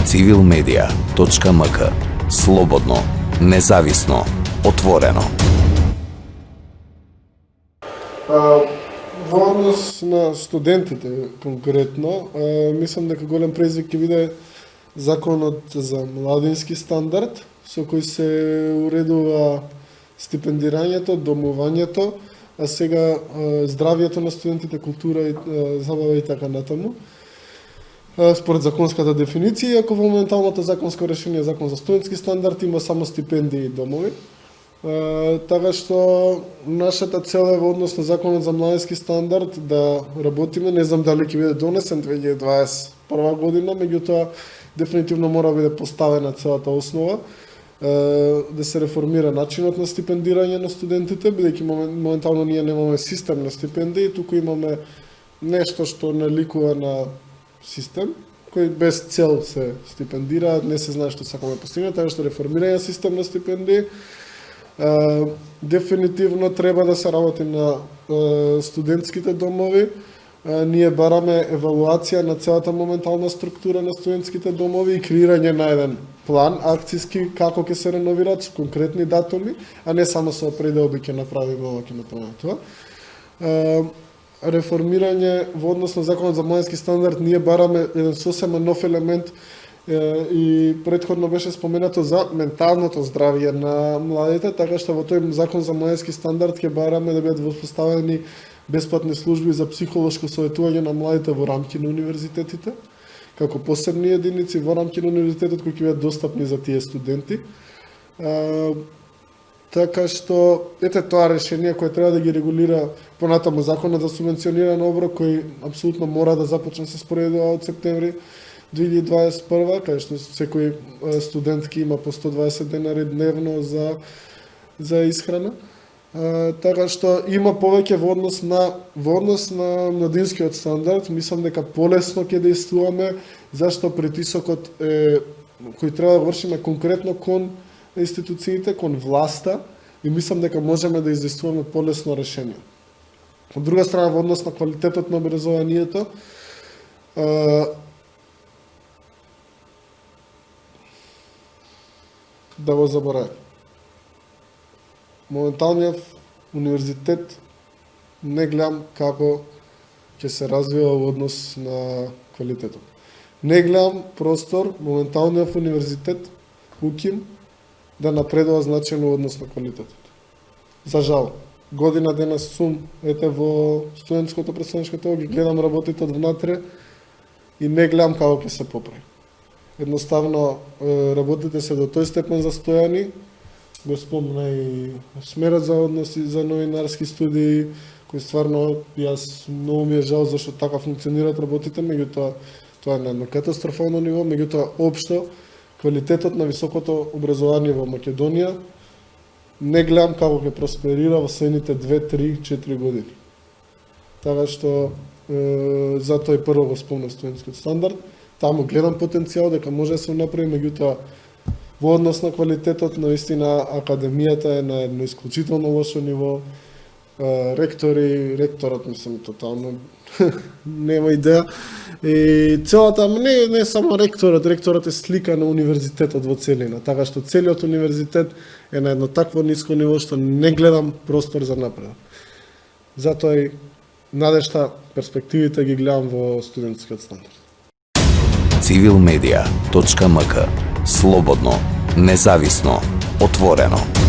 civilmedia.mk. Слободно, независно, отворено. Во однос на студентите конкретно, мислам дека голем предизвик ќе биде законот за младински стандард, со кој се уредува стипендирањето, домувањето, а сега здравието на студентите, култура и забава и така натаму. Според законската дефиниција, ако во моменталното законско решение закон за студентски стандард има само стипендии и домови, така што нашата цел е во однос на законот за младински стандард да работиме, не знам дали ќе биде донесен 2021 година, меѓутоа дефинитивно мора да биде поставена целата основа, да се реформира начинот на стипендирање на студентите, бидејќи моментално ние немаме систем на стипендии, туку имаме нешто што наликува на систем, кој без цел се стипендира, не се знае што сакаме постигнеме, така што реформирање систем на стипендии. Дефинитивно треба да се работи на студентските домови. Ние бараме евалуација на целата моментална структура на студентските домови и креирање на еден план акциски како ќе се реновираат со конкретни датуми, а не само со пределби ќе направиме ова, ќе направиме тоа. Реформирање во однос на законот за младински стандард, ние бараме еден сосема нов елемент и претходно беше споменато за менталното здравје на младите, така што во тој закон за младински стандард ќе бараме да бидат воспоставени бесплатни служби за психолошко советување на младите во рамки на универзитетите, како посебни единици во рамки на универзитетот кои ќе бидат достапни за тие студенти. Така што, ете тоа решение кое треба да ги регулира понатаму законот за субвенциониран оброк, кој апсолутно мора да започне се спроведува од септември 2021, кај што секој студент ќе има по 120 денари дневно за исхрана. Така што има повеќе во однос на младинскиот стандард, мислам дека полесно ќе действуваме, зашто притисокот кој треба да вршиме конкретно кон институциите, кон власта, и мислам дека можеме да издействуваме полесно решение. Од друга страна, во однос на квалитетот на образованието, да го заборавам. Моменталниот универзитет не гледам како ќе се развива во однос на квалитетот. Не гледам простор моменталниот универзитет УКИМ да напредува значајно во однос на квалитетот. За жал, година денес сум во студентското представничко тело, ги гледам работите од внатре и не гледам како ќе се поправи. Едноставно работите се до тој степен застојани, го спомна и смерот за односи за новинарски студии, кој стварно јас многу ми е жал зашто така функционираат работите, меѓутоа тоа е на едно катастрофално ниво, меѓутоа општо квалитетот на високото образование во Македонија не гледам како ќе просперира во следните 2, 3, 4 години. Така што затоа и прво го спомнав студентскиот стандард, таму гледам потенцијал дека може да се направи, меѓутоа во однос на квалитетот, наистина академијата е на едно исклучително лошо ниво. Ректорот мислам тотално нема идеја. И целата, не само ректорот е слика на универзитетот во целина, така што целиот универзитет е на едно такво ниско ниво што не гледам простор за напредок. Затоа и надежта, перспективите ги гледам во студентскиот стандард. civilmedia.mk. Слободно, независно, отворено.